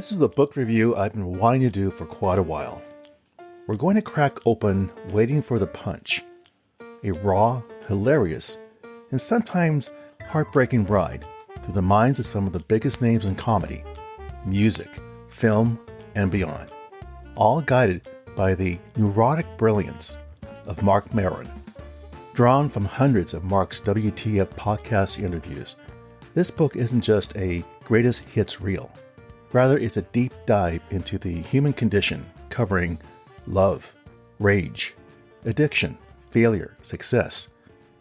This is a book review I've been wanting to do for quite a while. We're going to crack open Waiting for the Punch, a raw, hilarious, and sometimes heartbreaking ride through the minds of some of the biggest names in comedy, music, film, and beyond, all guided by the neurotic brilliance of Marc Maron. Drawn from hundreds of Marc's WTF podcast interviews, this book isn't just a greatest hits reel. Rather, it's a deep dive into the human condition, covering love, rage, addiction, failure, success,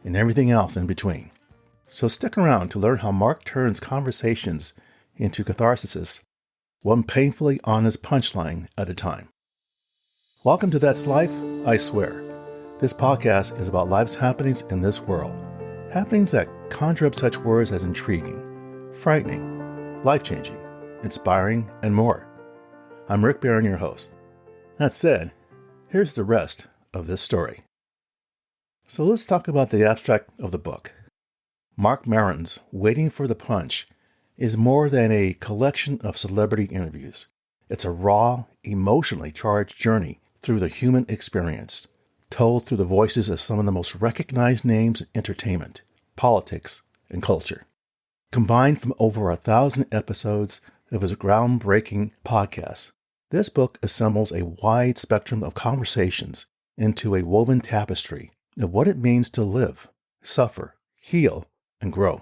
and everything else in between. So stick around to learn how Marc turns conversations into catharsis, one painfully honest punchline at a time. Welcome to That's Life, I Swear. This podcast is about life's happenings in this world. Happenings that conjure up such words as intriguing, frightening, life-changing, inspiring, and more. I'm Rick Barron, your host. That said, here's the rest of this story. So let's talk about the abstract of the book. Marc Maron's Waiting for the Punch is more than a collection of celebrity interviews. It's a raw, emotionally charged journey through the human experience, told through the voices of some of the most recognized names in entertainment, politics, and culture. Combined from over 1,000 episodes of his groundbreaking podcast, this book assembles a wide spectrum of conversations into a woven tapestry of what it means to live, suffer, heal, and grow.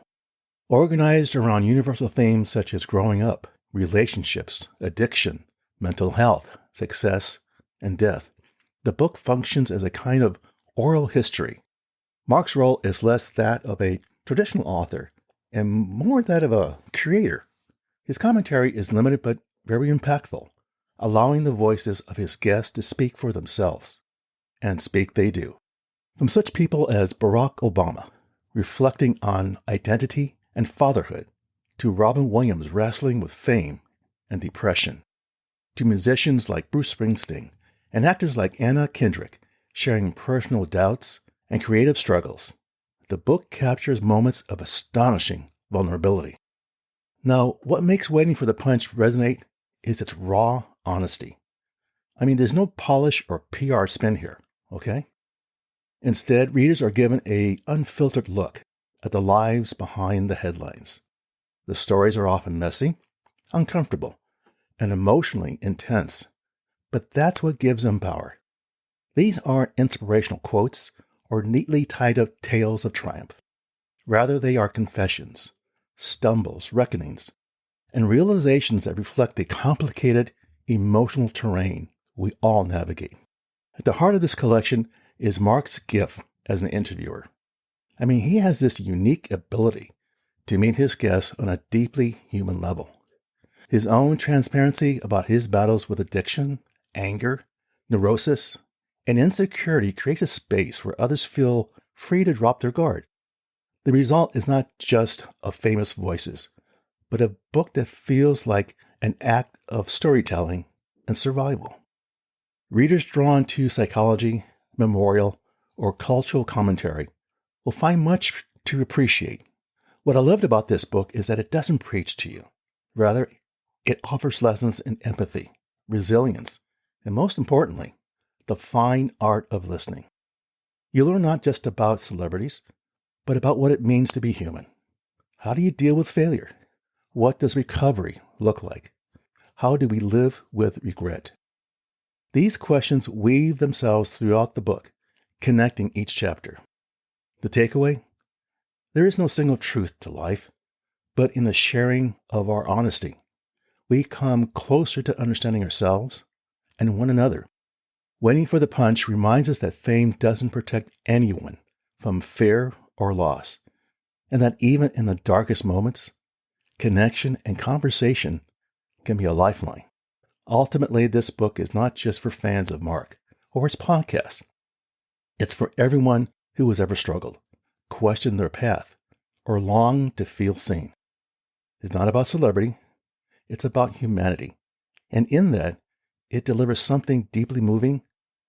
Organized around universal themes such as growing up, relationships, addiction, mental health, success, and death, the book functions as a kind of oral history. Marc's role is less that of a traditional author and more that of a creator. His commentary is limited but very impactful, allowing the voices of his guests to speak for themselves. And speak they do. From such people as Barack Obama, reflecting on identity and fatherhood, to Robin Williams wrestling with fame and depression, to musicians like Bruce Springsteen, and actors like Anna Kendrick sharing personal doubts and creative struggles. The book captures moments of astonishing vulnerability. Now, what makes Waiting for the Punch resonate is its raw honesty. I mean, there's no polish or PR spin here, okay? Instead, readers are given an unfiltered look at the lives behind the headlines. The stories are often messy, uncomfortable, and emotionally intense, but that's what gives them power. These aren't inspirational quotes or neatly tied up tales of triumph. Rather, they are confessions, stumbles, reckonings, and realizations that reflect the complicated emotional terrain we all navigate. At the heart of this collection is Marc's gift as an interviewer. I mean, he has this unique ability to meet his guests on a deeply human level. His own transparency about his battles with addiction, anger, neurosis, and insecurity creates a space where others feel free to drop their guard. The result is not just of famous voices, but a book that feels like an act of storytelling and survival. Readers drawn to psychology, memorial, or cultural commentary will find much to appreciate. What I loved about this book is that it doesn't preach to you. Rather, it offers lessons in empathy, resilience, and most importantly, the fine art of listening. You learn not just about celebrities, but about what it means to be human. How do you deal with failure? What does recovery look like? How do we live with regret? These questions weave themselves throughout the book, connecting each chapter. The takeaway? There is no single truth to life, but in the sharing of our honesty, we come closer to understanding ourselves and one another. Waiting for the Punch reminds us that fame doesn't protect anyone from fear or loss, and that even in the darkest moments, connection and conversation can be a lifeline. Ultimately, this book is not just for fans of Marc or his podcast. It's for everyone who has ever struggled, questioned their path, or longed to feel seen. It's not about celebrity. It's about humanity. And in that, it delivers something deeply moving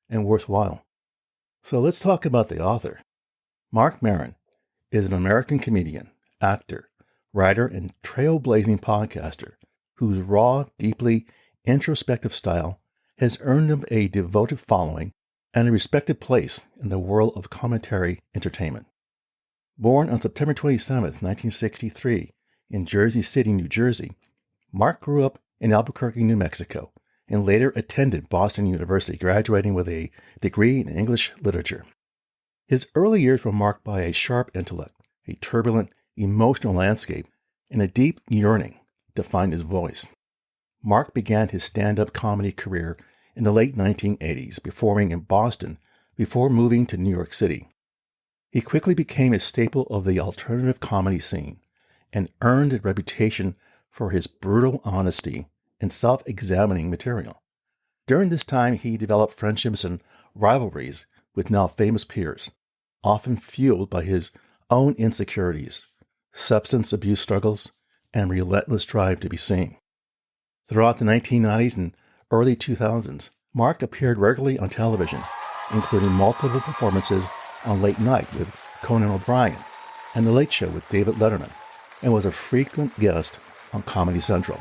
and worthwhile. So let's talk about the author. Marc Maron is an American comedian, actor, writer, and trailblazing podcaster whose raw, deeply introspective style has earned him a devoted following and a respected place in the world of commentary entertainment. Born on September 27, 1963, in Jersey City, New Jersey, Marc grew up in Albuquerque, New Mexico, and later attended Boston University, graduating with a degree in English literature. His early years were marked by a sharp intellect, a turbulent, emotional landscape, and a deep yearning to find his voice. Marc began his stand-up comedy career in the late 1980s, performing in Boston before moving to New York City. He quickly became a staple of the alternative comedy scene and earned a reputation for his brutal honesty and self-examining material. During this time, he developed friendships and rivalries with now famous peers, often fueled by his own insecurities, substance abuse struggles, and relentless drive to be seen. Throughout the 1990s and early 2000s, Marc appeared regularly on television, including multiple performances on Late Night with Conan O'Brien and The Late Show with David Letterman, and was a frequent guest on Comedy Central.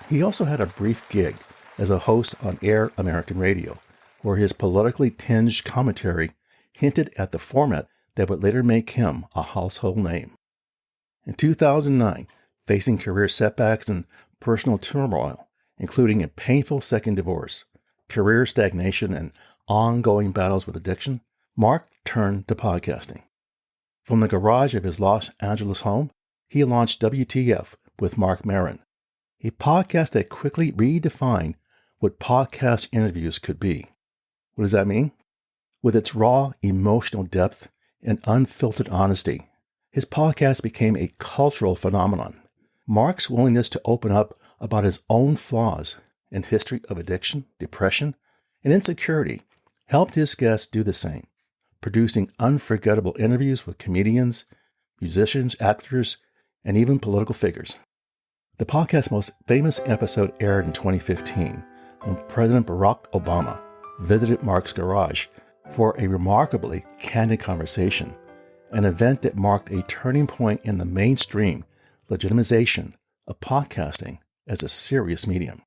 He also had a brief gig as a host on Air American Radio, where his politically tinged commentary hinted at the format that would later make him a household name. In 2009, facing career setbacks and personal turmoil, including a painful second divorce, career stagnation, and ongoing battles with addiction, Marc turned to podcasting. From the garage of his Los Angeles home, he launched WTF with Marc Maron, a podcast that quickly redefined what podcast interviews could be. What does that mean? With its raw emotional depth and unfiltered honesty, his podcast became a cultural phenomenon. Marc's willingness to open up about his own flaws and history of addiction, depression, and insecurity helped his guests do the same, producing unforgettable interviews with comedians, musicians, actors, and even political figures. The podcast's most famous episode aired in 2015 when President Barack Obama visited Marc's garage for a remarkably candid conversation, an event that marked a turning point in the mainstream legitimization of podcasting as a serious medium.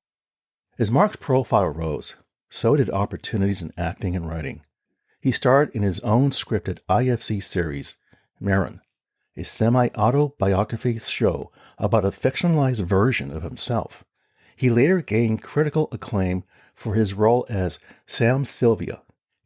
As Marc's profile rose, so did opportunities in acting and writing. He starred in his own scripted IFC series, Maron, a semi-autobiography show about a fictionalized version of himself. He later gained critical acclaim for his role as Sam Sylvia,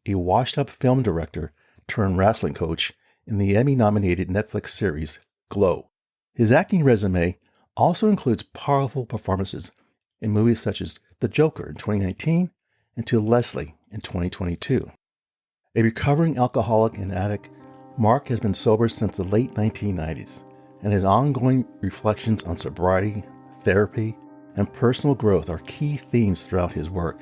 a washed-up film director turned wrestling coach in the Emmy-nominated Netflix series Glow. His acting resume also includes powerful performances in movies such as The Joker in 2019 and To Leslie in 2022. A recovering alcoholic and addict, Marc has been sober since the late 1990s, and his ongoing reflections on sobriety, therapy, and personal growth are key themes throughout his work.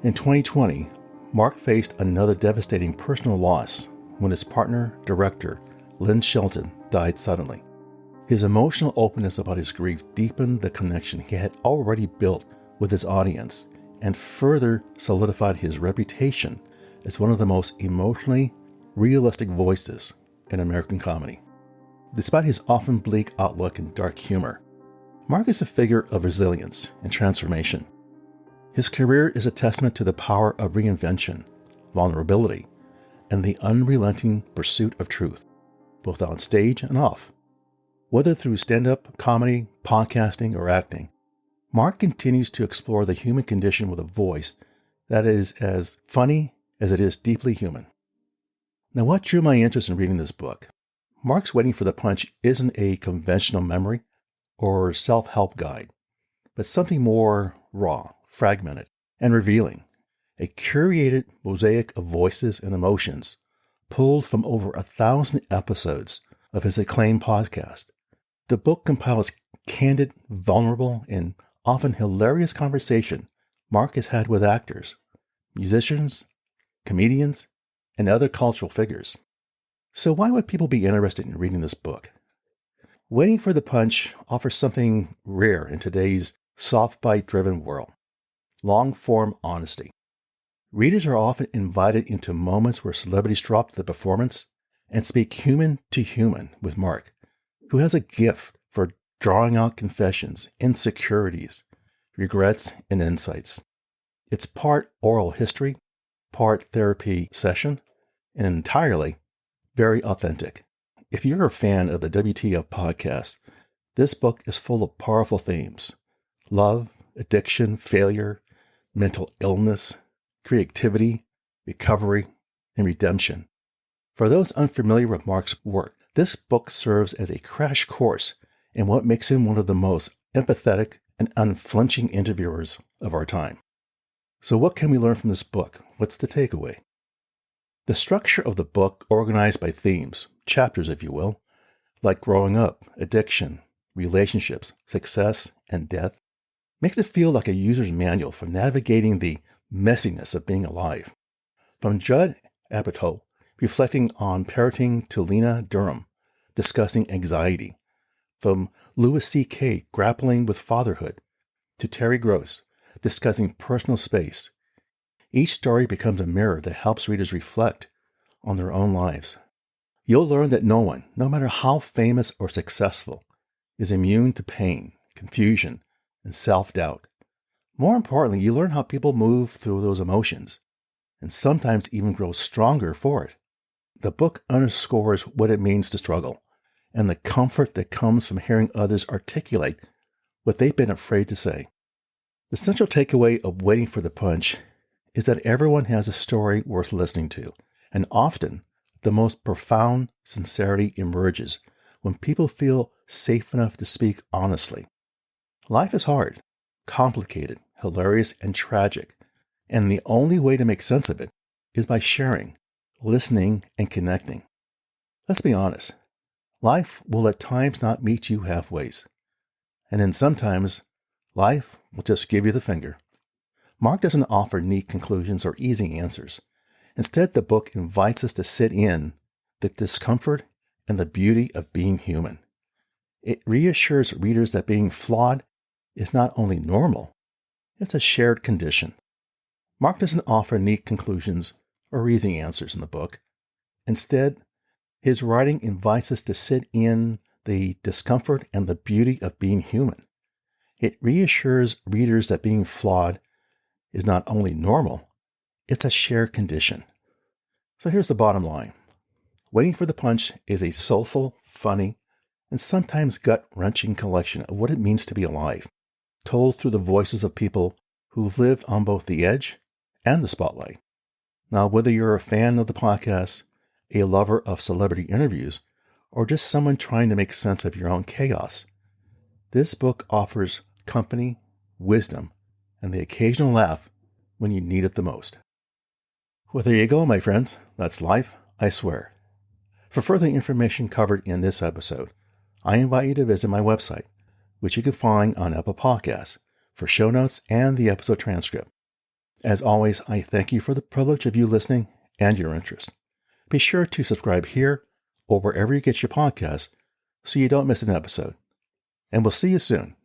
In 2020, Marc faced another devastating personal loss when his partner, director, Lynn Shelton, died suddenly. His emotional openness about his grief deepened the connection he had already built with his audience and further solidified his reputation as one of the most emotionally realistic voices in American comedy. Despite his often bleak outlook and dark humor, Marc is a figure of resilience and transformation. His career is a testament to the power of reinvention, vulnerability, and the unrelenting pursuit of truth, both on stage and off. Whether through stand-up, comedy, podcasting, or acting, Marc continues to explore the human condition with a voice that is as funny as it is deeply human. Now, what drew my interest in reading this book? Marc's Waiting for the Punch isn't a conventional memory or self-help guide, but something more raw, fragmented, and revealing. A curated mosaic of voices and emotions pulled from over 1,000 episodes of his acclaimed podcast. The book compiles candid, vulnerable, and often hilarious conversation Marc has had with actors, musicians, comedians, and other cultural figures. So why would people be interested in reading this book? Waiting for the Punch offers something rare in today's softbite-driven world: long-form honesty. Readers are often invited into moments where celebrities drop the performance and speak human to human with Marc, who has a gift for drawing out confessions, insecurities, regrets, and insights. It's part oral history, part therapy session, and entirely very authentic. If you're a fan of the WTF podcast, this book is full of powerful themes: love, addiction, failure, mental illness, creativity, recovery, and redemption. For those unfamiliar with Marc's work, this book serves as a crash course in what makes him one of the most empathetic and unflinching interviewers of our time. So what can we learn from this book? What's the takeaway? The structure of the book, organized by themes, chapters if you will, like growing up, addiction, relationships, success, and death, makes it feel like a user's manual for navigating the messiness of being alive. From Judd Apatow reflecting on parenting to Lena Durham discussing anxiety, from Louis C.K. grappling with fatherhood to Terry Gross discussing personal space, each story becomes a mirror that helps readers reflect on their own lives. You'll learn that no one, no matter how famous or successful, is immune to pain, confusion, and self-doubt. More importantly, you learn how people move through those emotions, and sometimes even grow stronger for it. The book underscores what it means to struggle, and the comfort that comes from hearing others articulate what they've been afraid to say. The central takeaway of Waiting for the Punch is that everyone has a story worth listening to, and often the most profound sincerity emerges when people feel safe enough to speak honestly. Life is hard, complicated, hilarious, and tragic, and the only way to make sense of it is by sharing, listening, and connecting. Let's be honest, life will at times not meet you halfway, and then sometimes life will just give you the finger. Marc doesn't offer neat conclusions or easy answers. Instead, the book invites us to sit in the discomfort and the beauty of being human. It reassures readers that being flawed is not only normal, it's a shared condition. Marc doesn't offer neat conclusions or easy answers in the book. Instead, his writing invites us to sit in the discomfort and the beauty of being human. It reassures readers that being flawed is not only normal, it's a shared condition. So here's the bottom line. Waiting for the Punch is a soulful, funny, and sometimes gut-wrenching collection of what it means to be alive, told through the voices of people who've lived on both the edge and the spotlight. Now, whether you're a fan of the podcast, a lover of celebrity interviews, or just someone trying to make sense of your own chaos, this book offers company, wisdom, and the occasional laugh when you need it the most. Well, there you go, my friends. That's life, I swear. For further information covered in this episode, I invite you to visit my website, which you can find on Apple Podcasts, for show notes and the episode transcript. As always, I thank you for the privilege of you listening and your interest. Be sure to subscribe here or wherever you get your podcasts so you don't miss an episode. And we'll see you soon.